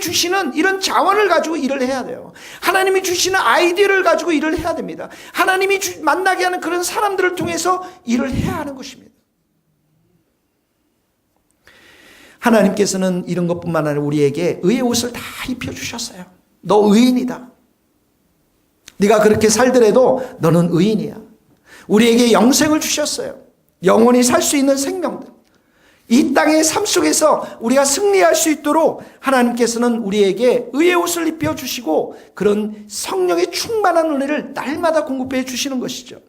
주시는 이런 자원을 가지고 일을 해야 돼요. 하나님이 주시는 아이디어를 가지고 일을 해야 됩니다. 하나님이 만나게 하는 그런 사람들을 통해서 일을 해야 하는 것입니다. 하나님께서는 이런 것뿐만 아니라 우리에게 의의 옷을 다 입혀주셨어요. 너 의인이다. 네가 그렇게 살더라도 너는 의인이야. 우리에게 영생을 주셨어요. 영원히 살 수 있는 생명들. 이 땅의 삶 속에서 우리가 승리할 수 있도록 하나님께서는 우리에게 의의 옷을 입혀주시고 그런 성령의 충만한 은혜를 날마다 공급해 주시는 것이죠.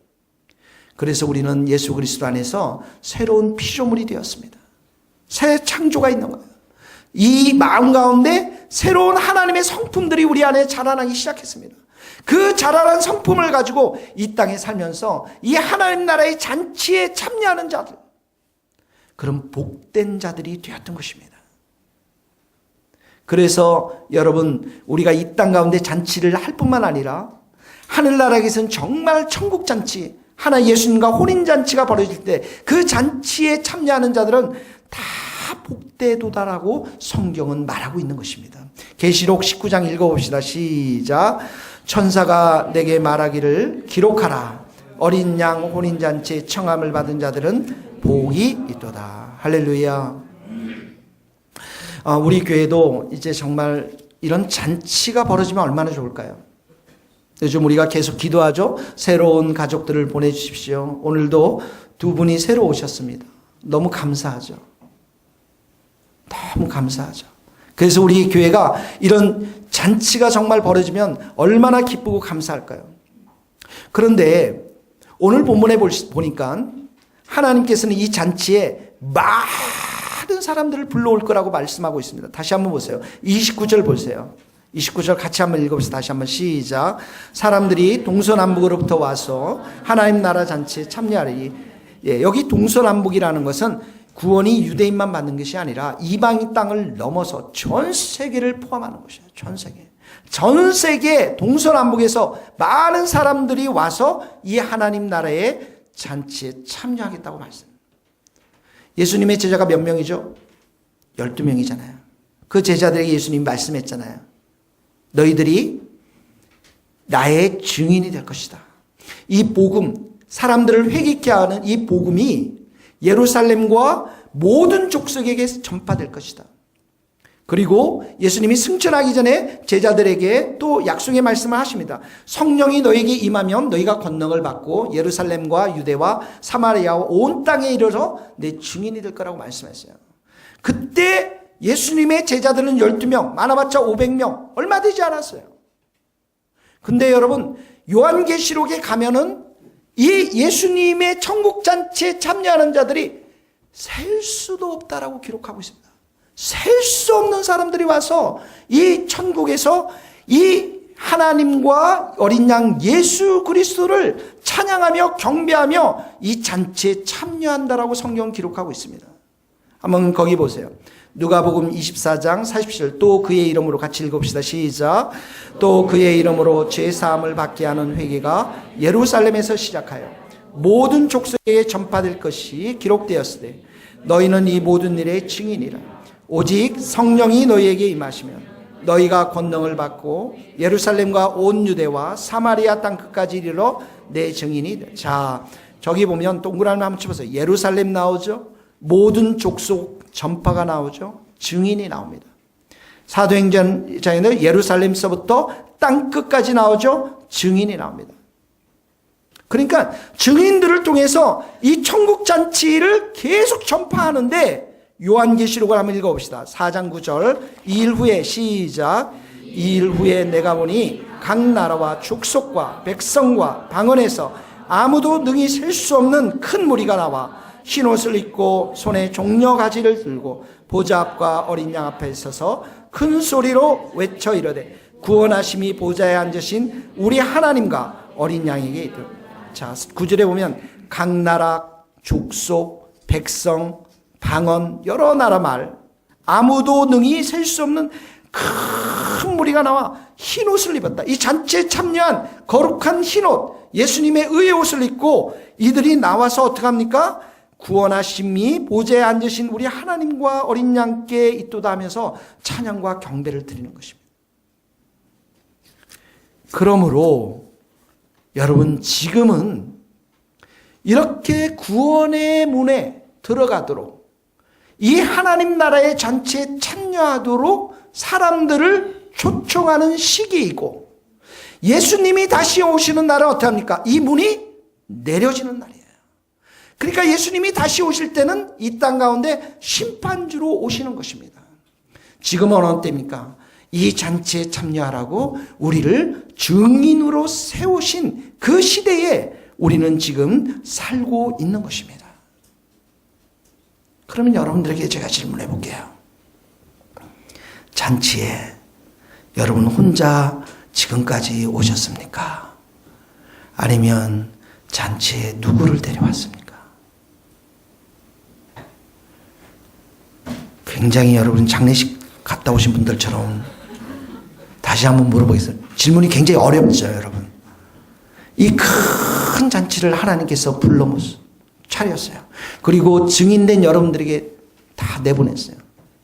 그래서 우리는 예수 그리스도 안에서 새로운 피조물이 되었습니다. 새 창조가 있는 거예요. 이 마음 가운데 새로운 하나님의 성품들이 우리 안에 자라나기 시작했습니다. 그 자라난 성품을 가지고 이 땅에 살면서 이 하나님 나라의 잔치에 참여하는 자들, 그런 복된 자들이 되었던 것입니다. 그래서 여러분, 우리가 이 땅 가운데 잔치를 할 뿐만 아니라 하늘나라에서는 정말 천국잔치, 하나 예수님과 혼인잔치가 벌어질 때 그 잔치에 참여하는 자들은 다 복대에 도달하고 성경은 말하고 있는 것입니다. 계시록 19장 읽어봅시다. 시작. 천사가 내게 말하기를 기록하라. 어린 양 혼인잔치에 청함을 받은 자들은 복이 있도다. 할렐루야. 우리 교회도 이제 정말 이런 잔치가 벌어지면 얼마나 좋을까요? 요즘 우리가 계속 기도하죠. 새로운 가족들을 보내주십시오. 오늘도 두 분이 새로 오셨습니다. 너무 감사하죠. 너무 감사하죠. 그래서 우리 교회가 이런 잔치가 정말 벌어지면 얼마나 기쁘고 감사할까요? 그런데 오늘 본문에 보니까 하나님께서는 이 잔치에 많은 사람들을 불러올 거라고 말씀하고 있습니다. 다시 한번 보세요. 29절 보세요. 29절 같이 한번 읽어보세요. 다시 한번 시작. 사람들이 동서남북으로부터 와서 하나님 나라 잔치에 참여하리. 여기 동서남북이라는 것은 구원이 유대인만 받는 것이 아니라 이방인 땅을 넘어서 전 세계를 포함하는 것이에요. 전 세계. 전 세계 동서남북에서 많은 사람들이 와서 이 하나님 나라의 잔치에 참여하겠다고 말씀합니다. 예수님의 제자가 몇 명이죠? 12명이잖아요. 그 제자들에게 예수님이 말씀했잖아요. 너희들이 나의 증인이 될 것이다. 이 복음, 사람들을 회개케 하는 이 복음이 예루살렘과 모든 족속에게 전파될 것이다. 그리고 예수님이 승천하기 전에 제자들에게 또 약속의 말씀을 하십니다. 성령이 너에게 임하면 너희가 권능을 받고 예루살렘과 유대와 사마리아와 온 땅에 이르러 내 증인이 될 거라고 말씀했어요. 그때 예수님의 제자들은 12명, 많아봤자 500명, 얼마 되지 않았어요. 근데 여러분, 요한계시록에 가면은 이 예수님의 천국잔치에 참여하는 자들이 셀 수도 없다라고 기록하고 있습니다. 셀 수 없는 사람들이 와서 이 천국에서 이 하나님과 어린 양 예수 그리스도를 찬양하며 경배하며 이 잔치에 참여한다라고 성경은 기록하고 있습니다. 한번 거기 보세요. 누가복음 24장 40절. 또 그의 이름으로 같이 읽읍시다. 시작. 또 그의 이름으로 죄사함을 받게 하는 회개가 예루살렘에서 시작하여 모든 족속에 전파될 것이 기록되었으되 너희는 이 모든 일의 증인이라. 오직 성령이 너희에게 임하시면 너희가 권능을 받고 예루살렘과 온 유대와 사마리아 땅 끝까지 이르러 내 증인이 되라. 자, 저기 보면 동그라미 한번 쳐보세요. 예루살렘 나오죠. 모든 족속 전파가 나오죠. 증인이 나옵니다. 사도행전에는 예루살렘서부터 땅 끝까지 나오죠. 증인이 나옵니다. 그러니까 증인들을 통해서 이 천국잔치를 계속 전파하는데 요한계시록을 한번 읽어봅시다. 4장 9절. 2일 후에 시작. 2일 후에 내가 보니 각 나라와 족속과 백성과 방언에서 아무도 능히 셀 수 없는 큰 무리가 나와 흰옷을 입고 손에 종려 가지를 들고 보좌 앞과 어린 양 앞에 서서 큰 소리로 외쳐 이르되 구원하심이 보좌에 앉으신 우리 하나님과 어린 양에게 이르. 자, 9절에 보면 각 나라, 족속, 백성, 방언, 여러 나라 말, 아무도 능히 셀 수 없는 큰 무리가 나와 흰옷을 입었다. 이 잔치에 참여한 거룩한 흰옷, 예수님의 의의 옷을 입고 이들이 나와서 어떻게 합니까? 구원하심이 보좌에 앉으신 우리 하나님과 어린 양께 있도다 하면서 찬양과 경배를 드리는 것입니다. 그러므로 여러분, 지금은 이렇게 구원의 문에 들어가도록, 이 하나님 나라의 잔치에 참여하도록 사람들을 초청하는 시기이고, 예수님이 다시 오시는 날은 어떻게 합니까? 이 문이 내려지는 날이에요. 그러니까 예수님이 다시 오실 때는 이 땅 가운데 심판주로 오시는 것입니다. 지금은 어느 때입니까? 이 잔치에 참여하라고 우리를 증인으로 세우신 그 시대에 우리는 지금 살고 있는 것입니다. 그러면 여러분들에게 제가 질문해 볼게요. 잔치에 여러분 혼자 지금까지 오셨습니까? 아니면 잔치에 누구를 데려왔습니까? 굉장히 여러분 장례식 갔다 오신 분들처럼 다시 한번 물어보겠습니다. 질문이 굉장히 어렵죠, 여러분. 이 큰 잔치를 하나님께서 불러 차렸어요. 그리고 증인된 여러분들에게 다 내보냈어요.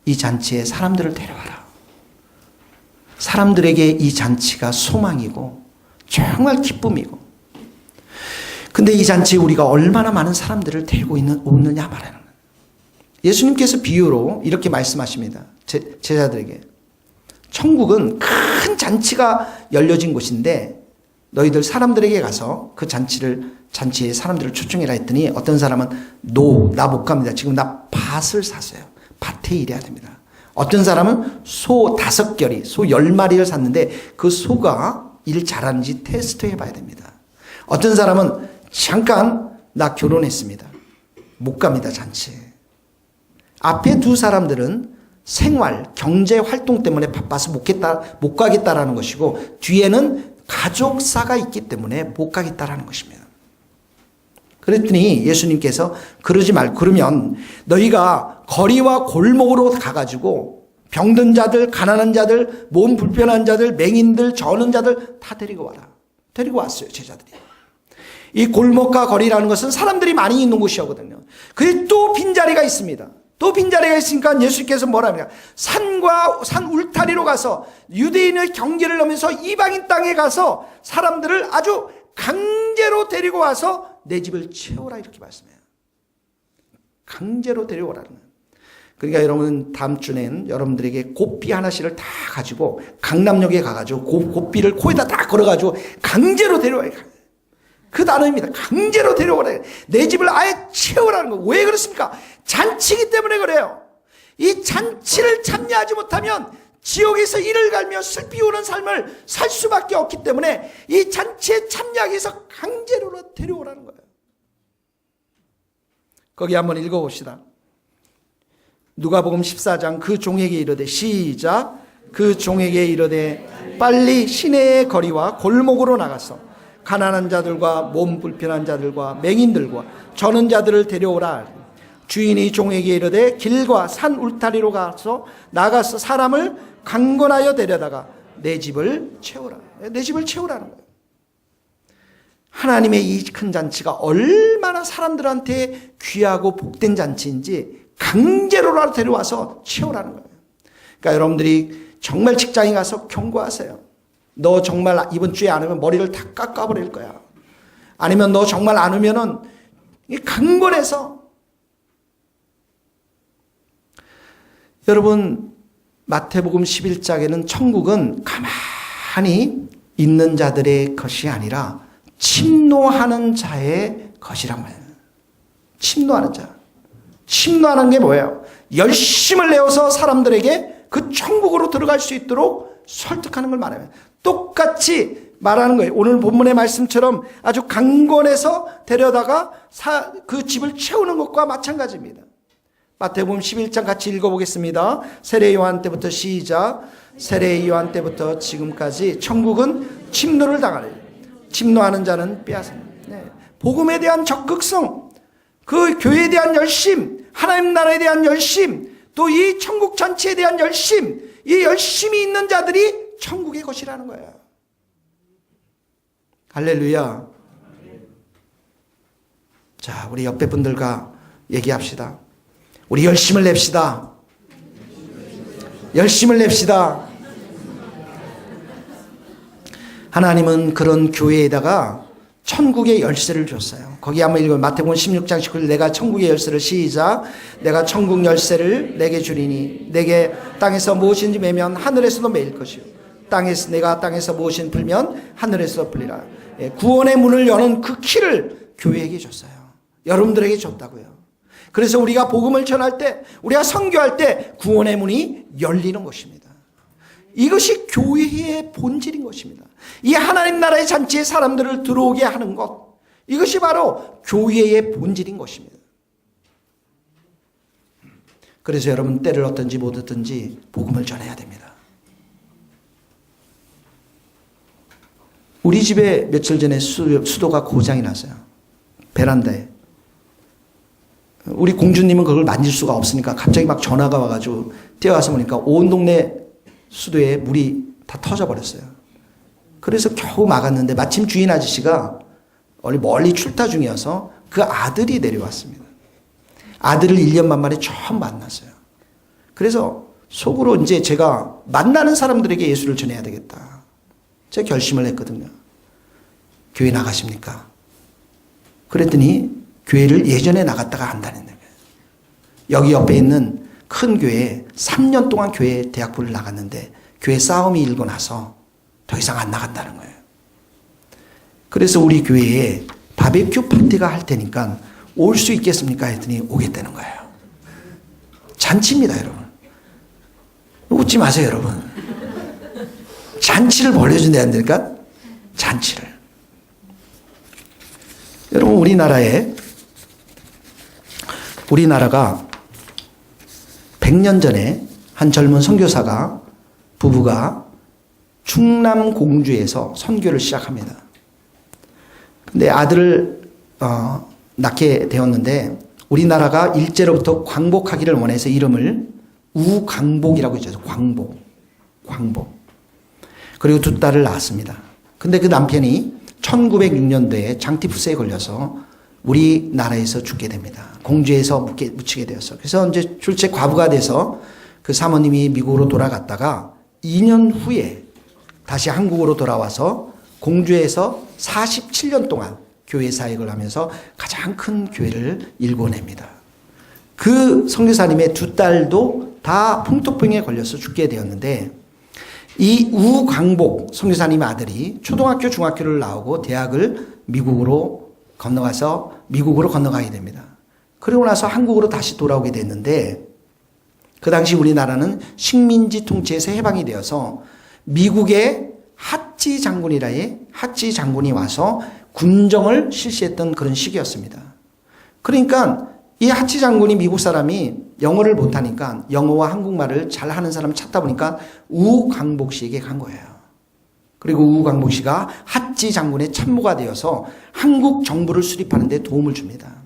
이 잔치에 사람들을 데려와라. 사람들에게 이 잔치가 소망이고 정말 기쁨이고. 근데 이 잔치에 우리가 얼마나 많은 사람들을 데리고 오느냐 말하는 거예요. 예수님께서 비유로 이렇게 말씀하십니다. 제자들에게. 천국은 큰 잔치가 열려진 곳인데 너희들 사람들에게 가서 그 잔치에 사람들을 초청해라 했더니 어떤 사람은 나 못 갑니다. 지금 나 밭을 샀어요. 밭에 일해야 됩니다. 어떤 사람은 소 5결이, 소 10마리를 샀는데 그 소가 일 잘하는지 테스트 해봐야 됩니다. 어떤 사람은 잠깐 나 결혼했습니다. 못 갑니다, 잔치에. 앞에 두 사람들은 생활, 경제 활동 때문에 바빠서 못 가겠다라는 것이고, 뒤에는 가족사가 있기 때문에 못 가겠다라는 것입니다. 그랬더니 예수님께서 그러지 말고, 그러면 너희가 거리와 골목으로 가가지고 병든 자들, 가난한 자들, 몸 불편한 자들, 맹인들, 저는 자들 다 데리고 와라. 데리고 왔어요, 제자들이. 이 골목과 거리라는 것은 사람들이 많이 있는 곳이거든요. 그게 또 빈자리가 있습니다. 또 빈자리가 있으니까 예수께서 뭐라 합니까? 산 울타리로 가서 유대인의 경계를 넘으면서 이방인 땅에 가서 사람들을 아주 강제로 데리고 와서 내 집을 채워라, 이렇게 말씀해요. 강제로 데려오라는 거예요. 그러니까 여러분, 다음 주엔 여러분들에게 곱비 하나씩을 다 가지고 강남역에 가가지고 곱비를 코에다 다 걸어가지고 강제로 데려와요. 그 단어입니다. 강제로 데려오라. 내 집을 아예 채우라는 거. 왜 그렇습니까? 잔치이기 때문에 그래요. 이 잔치를 참여하지 못하면 지옥에서 이를 갈며 슬피 우는 삶을 살 수밖에 없기 때문에 이 잔치에 참여하기 위해서 강제로 데려오라는 거예요. 거기 한번 읽어봅시다. 누가복음 14장 그 종에게 이르되, 시작. 그 종에게 이르되 빨리 시내의 거리와 골목으로 나가서 가난한 자들과 몸 불편한 자들과 맹인들과 저는 자들을 데려오라. 주인이 종에게 이르되 길과 산 울타리로 나가서 사람을 강권하여 데려다가 내 집을 채우라. 내 집을 채우라는 거예요. 하나님의 이 큰 잔치가 얼마나 사람들한테 귀하고 복된 잔치인지 강제로라도 데려와서 채우라는 거예요. 그러니까 여러분들이 정말 직장에 가서 경고하세요. 너 정말 이번 주에 안 오면 머리를 다 깎아버릴 거야. 아니면 너 정말 안 오면은 강권해서. 여러분, 마태복음 11장에는 천국은 가만히 있는 자들의 것이 아니라 침노하는 자의 것이란 말이에요. 침노하는 자. 침노하는 게 뭐예요? 열심을 내어서 사람들에게 그 천국으로 들어갈 수 있도록 설득하는 걸 말해요. 똑같이 말하는 거예요. 오늘 본문의 말씀처럼 아주 강권해서 데려다가 그 집을 채우는 것과 마찬가지입니다. 마태복음 11장 같이 읽어보겠습니다. 세례 요한 때부터 시작. 세례 요한 때부터 지금까지 천국은 침노를 당하리. 침노하는 자는 빼앗습니다. 네. 복음에 대한 적극성, 그 교회에 대한 열심, 하나님 나라에 대한 열심, 또 이 천국 잔치에 대한 열심, 이 열심이 있는 자들이 천국의 것이라는 거예요. 할렐루야. 자, 우리 옆에 분들과 얘기합시다. 우리 열심을 냅시다. 열심을 냅시다. 하나님은 그런 교회에다가 천국의 열쇠를 줬어요. 거기 한번 읽어요. 마태복음 16장 19절 내가 천국의 열쇠를 시작. 내가 천국 열쇠를 내게 주리니 내게 땅에서 무엇인지 매면 하늘에서도 매일 것이요. 내가 땅에서 무엇인 풀면 하늘에서 풀리라. 구원의 문을 여는 그 키를 교회에게 줬어요. 여러분들에게 줬다고요. 그래서 우리가 복음을 전할 때, 우리가 선교할 때 구원의 문이 열리는 것입니다. 이것이 교회의 본질인 것입니다. 이 하나님 나라의 잔치에 사람들을 들어오게 하는 것, 이것이 바로 교회의 본질인 것입니다. 그래서 여러분 때를 얻든지 못 얻든지 복음을 전해야 됩니다. 우리 집에 며칠 전에 수도가 고장이 났어요. 베란다에. 우리 공주님은 그걸 만질 수가 없으니까 갑자기 막 전화가 와가지고 뛰어가서 보니까 온 동네 수도에 물이 다 터져버렸어요. 그래서 겨우 막았는데 마침 주인 아저씨가 멀리 출타 중이어서 그 아들이 내려왔습니다. 아들을 1년 만에 처음 만났어요. 그래서 속으로 이제 제가 만나는 사람들에게 예수를 전해야 되겠다. 제가 결심을 했거든요. 교회 나가십니까? 그랬더니 교회를 예전에 나갔다가 안 다니는 거예요. 여기 옆에 있는 큰 교회에 3년 동안 교회 대학부를 나갔는데 교회 싸움이 일고 나서 더 이상 안 나간다는 거예요. 그래서 우리 교회에 바베큐 파티가 할 테니까 올 수 있겠습니까? 했더니 오겠다는 거예요. 잔치입니다, 여러분. 웃지 마세요, 여러분. 잔치를 벌려준다야 안 될까? 잔치를. 여러분, 우리나라가 100년 전에 한 젊은 선교사가 부부가 충남 공주에서 선교를 시작합니다. 근데 아들을 낳게 되었는데 우리나라가 일제로부터 광복하기를 원해서 이름을 우광복이라고 했죠. 광복. 그리고 두 딸을 낳았습니다. 근데 그 남편이 1906년도에 장티푸스에 걸려서 우리나라에서 죽게 됩니다. 공주에서 묻히게 되었어요. 그래서 이제 출제 과부가 돼서 그 사모님이 미국으로 돌아갔다가 2년 후에 다시 한국으로 돌아와서 공주에서 47년 동안 교회 사역을 하면서 가장 큰 교회를 일궈냅니다. 그 선교사님의 두 딸도 다 풍토병에 걸려서 죽게 되었는데 이 우광복 선교사님의 아들이 초등학교, 중학교를 나오고 대학을 미국으로 건너가게 됩니다. 그리고 나서 한국으로 다시 돌아오게 됐는데 그 당시 우리나라는 식민지 통치에서 해방이 되어서 미국의 하치 장군이 와서 군정을 실시했던 그런 시기였습니다. 그러니까 이 하치 장군이 미국 사람이 영어를 못하니까 영어와 한국말을 잘하는 사람을 찾다 보니까 우광복 씨에게 간 거예요. 그리고 우광복 씨가 하치 장군의 참모가 되어서 한국 정부를 수립하는 데 도움을 줍니다.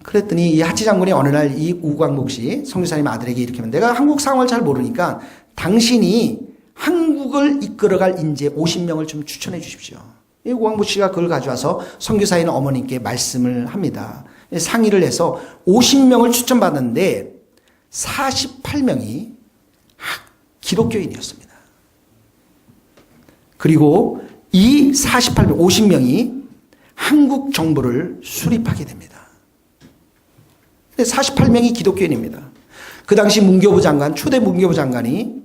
그랬더니 이 하치 장군이 어느 날 이 우광복 씨 선교사님 아들에게 이렇게 하면 내가 한국 상황을 잘 모르니까 당신이 한국을 이끌어갈 인재 50명을 좀 추천해 주십시오. 이 우광복 씨가 그걸 가져와서 선교사인 어머님께 말씀을 합니다. 상의를 해서 50명을 추천받았는데 48명이 기독교인이었습니다. 그리고 이 48명, 50명이 한국 정부를 수립하게 됩니다. 48명이 기독교인입니다. 그 당시 문교부 장관, 초대 문교부 장관이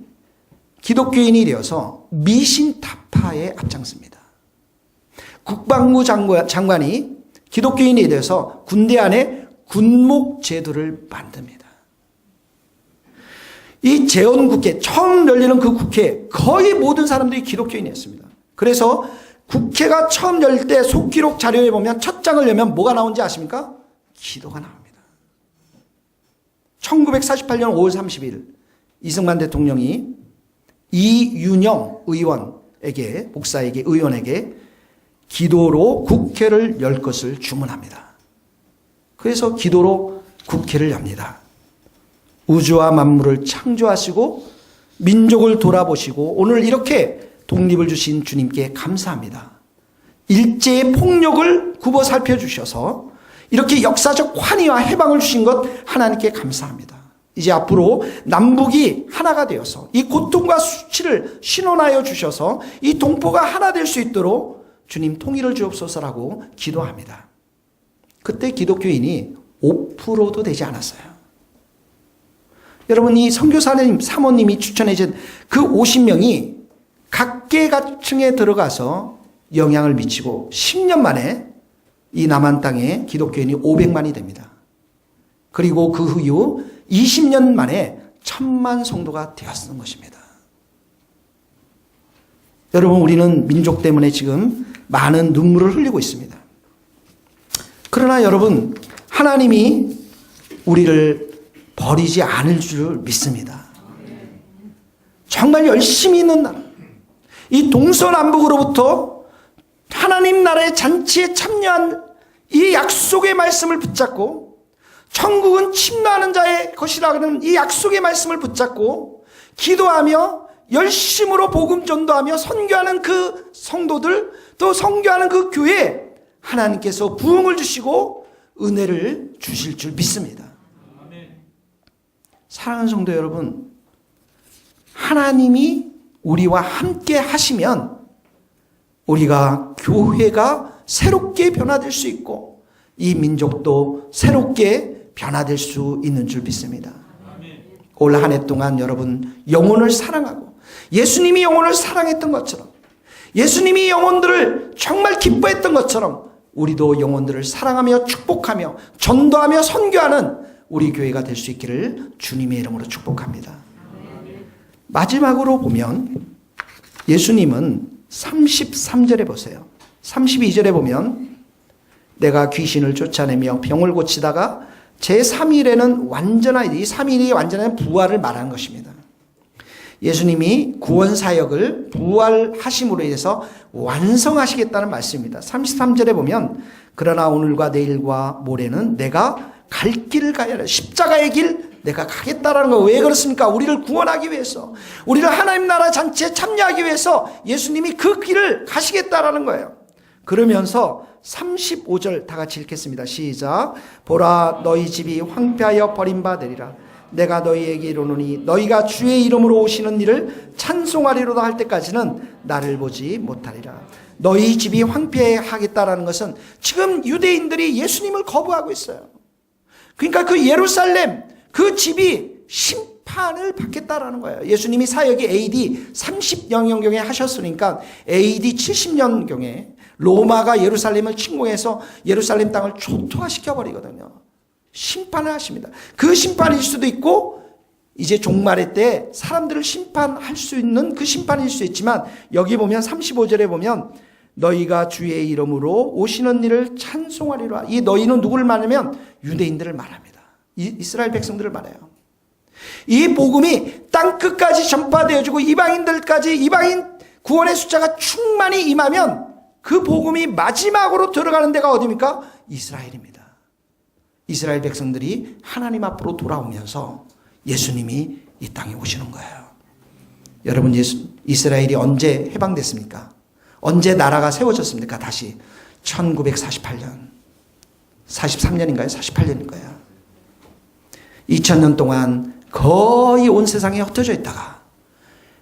기독교인이 되어서 미신타파에 앞장섭니다. 국방부 장관이 기독교인이 되어서 군대 안에 군목제도를 만듭니다. 이 재헌국회, 처음 열리는 그 국회 거의 모든 사람들이 기독교인이었습니다. 그래서 국회가 처음 열 때 속기록 자료에 보면 첫 장을 열면 뭐가 나오는지 아십니까? 기도가 나옵니다. 1948년 5월 30일 이승만 대통령이 이윤영 의원에게, 목사에게, 의원에게 기도로 국회를 열 것을 주문합니다. 그래서 기도로 국회를 엽니다. 우주와 만물을 창조하시고 민족을 돌아보시고 오늘 이렇게 독립을 주신 주님께 감사합니다. 일제의 폭력을 굽어 살펴주셔서 이렇게 역사적 환희와 해방을 주신 것 하나님께 감사합니다. 이제 앞으로 남북이 하나가 되어서 이 고통과 수치를 신원하여 주셔서 이 동포가 하나 될 수 있도록 주님 통일을 주옵소서라고 기도합니다. 그때 기독교인이 5%도 되지 않았어요. 여러분, 이 선교사님 사모님이 추천해 준 그 50명이 각계각층에 들어가서 영향을 미치고 10년 만에 이 남한 땅에 기독교인이 500만이 됩니다. 그리고 그 후유 20년 만에 1000만 성도가 되었던 것입니다. 여러분, 우리는 민족 때문에 지금 많은 눈물을 흘리고 있습니다. 그러나 여러분, 하나님이 우리를 버리지 않을 줄 믿습니다. 정말 열심히 있는 나라, 이 동서남북으로부터 하나님 나라의 잔치에 참여한 이 약속의 말씀을 붙잡고, 천국은 침노하는 자의 것이라는 이 약속의 말씀을 붙잡고 기도하며 열심으로 복음 전도하며 선교하는 그 성도들, 또 선교하는 그 교회에 하나님께서 부흥을 주시고 은혜를 주실 줄 믿습니다. 사랑하는 성도 여러분, 하나님이 우리와 함께 하시면 우리가 교회가 새롭게 변화될 수 있고 이 민족도 새롭게 변화될 수 있는 줄 믿습니다. 올 한 해 동안 여러분 영혼을 사랑하고 예수님이 영혼을 사랑했던 것처럼, 예수님이 영혼들을 정말 기뻐했던 것처럼 우리도 영혼들을 사랑하며 축복하며 전도하며 선교하는 우리 교회가 될 수 있기를 주님의 이름으로 축복합니다. 마지막으로 보면 예수님은 33절에 보세요. 32절에 보면 내가 귀신을 쫓아내며 병을 고치다가 제3일에는 완전한, 이 3일이 완전한 부활을 말하는 것입니다. 예수님이 구원사역을 부활하심으로 인해서 완성하시겠다는 말씀입니다. 33절에 보면 그러나 오늘과 내일과 모레는 내가 갈 길을 가야 해. 십자가의 길 내가 가겠다라는 거. 왜 그렇습니까? 우리를 구원하기 위해서, 우리를 하나님 나라 잔치에 참여하기 위해서 예수님이 그 길을 가시겠다라는 거예요. 그러면서 35절 다 같이 읽겠습니다. 시작. 보라, 너희 집이 황폐하여 버림받으리라. 내가 너희에게 이르노니 너희가 주의 이름으로 오시는 일을 찬송하리로다 할 때까지는 나를 보지 못하리라. 너희 집이 황폐하겠다라는 것은 지금 유대인들이 예수님을 거부하고 있어요. 그러니까 그 예루살렘, 그 집이 심판을 받겠다라는 거예요. 예수님이 사역이 AD 30년경에 하셨으니까 AD 70년경에 로마가 예루살렘을 침공해서 예루살렘 땅을 초토화시켜버리거든요. 심판을 하십니다. 그 심판일 수도 있고 이제 종말의 때 사람들을 심판할 수 있는 그 심판일 수 있지만, 여기 보면 35절에 보면 너희가 주의 이름으로 오시는 일을 찬송하리라. 이 너희는 누구를 말하면 유대인들을 말합니다. 이스라엘 백성들을 말해요. 이 복음이 땅끝까지 전파되어지고 이방인들까지, 이방인 구원의 숫자가 충만히 임하면 그 복음이 마지막으로 들어가는 데가 어디입니까? 이스라엘입니다. 이스라엘 백성들이 하나님 앞으로 돌아오면서 예수님이 이 땅에 오시는 거예요. 여러분, 이스라엘이 언제 해방됐습니까? 언제 나라가 세워졌습니까? 다시 1948년 43년인가요? 48년인가요? 2000년 동안 거의 온 세상에 흩어져 있다가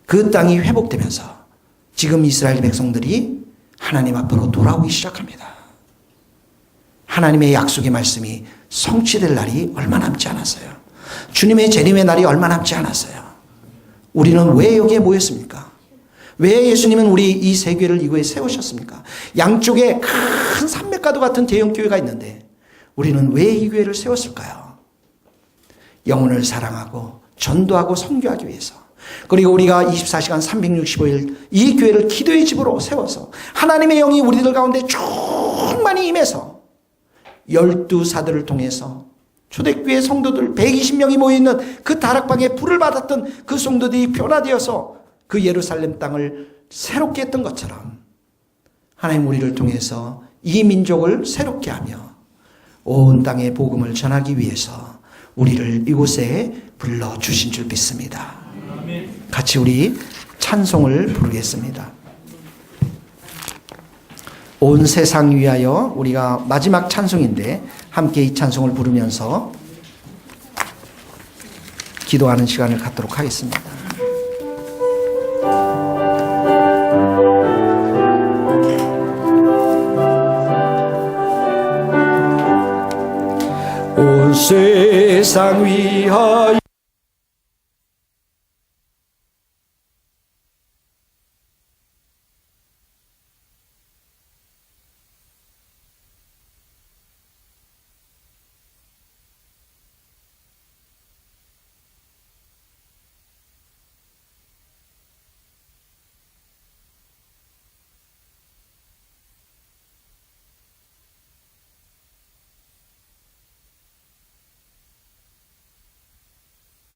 그 땅이 회복되면서 지금 이스라엘 백성들이 하나님 앞으로 돌아오기 시작합니다. 하나님의 약속의 말씀이 성취될 날이 얼마 남지 않았어요. 주님의 재림의 날이 얼마 남지 않았어요. 우리는 왜 여기에 모였습니까? 왜 예수님은 우리 이 세계를 이곳에 세우셨습니까? 양쪽에 큰 산맥과도 같은 대형 교회가 있는데 우리는 왜 이 교회를 세웠을까요? 영혼을 사랑하고 전도하고 선교하기 위해서. 그리고 우리가 24시간 365일 이 교회를 기도의 집으로 세워서 하나님의 영이 우리들 가운데 충만히 임해서 12사도를 통해서 초대교회 성도들 120명이 모여있는 그 다락방에 불을 받았던 그 성도들이 변화되어서 그 예루살렘 땅을 새롭게 했던 것처럼 하나님 우리를 통해서 이 민족을 새롭게 하며 온 땅에 복음을 전하기 위해서 우리를 이곳에 불러주신 줄 믿습니다. 같이 우리 찬송을 부르겠습니다. 온 세상 위하여, 우리가 마지막 찬송인데 함께 이 찬송을 부르면서 기도하는 시간을 갖도록 하겠습니다. 온 세상 위하여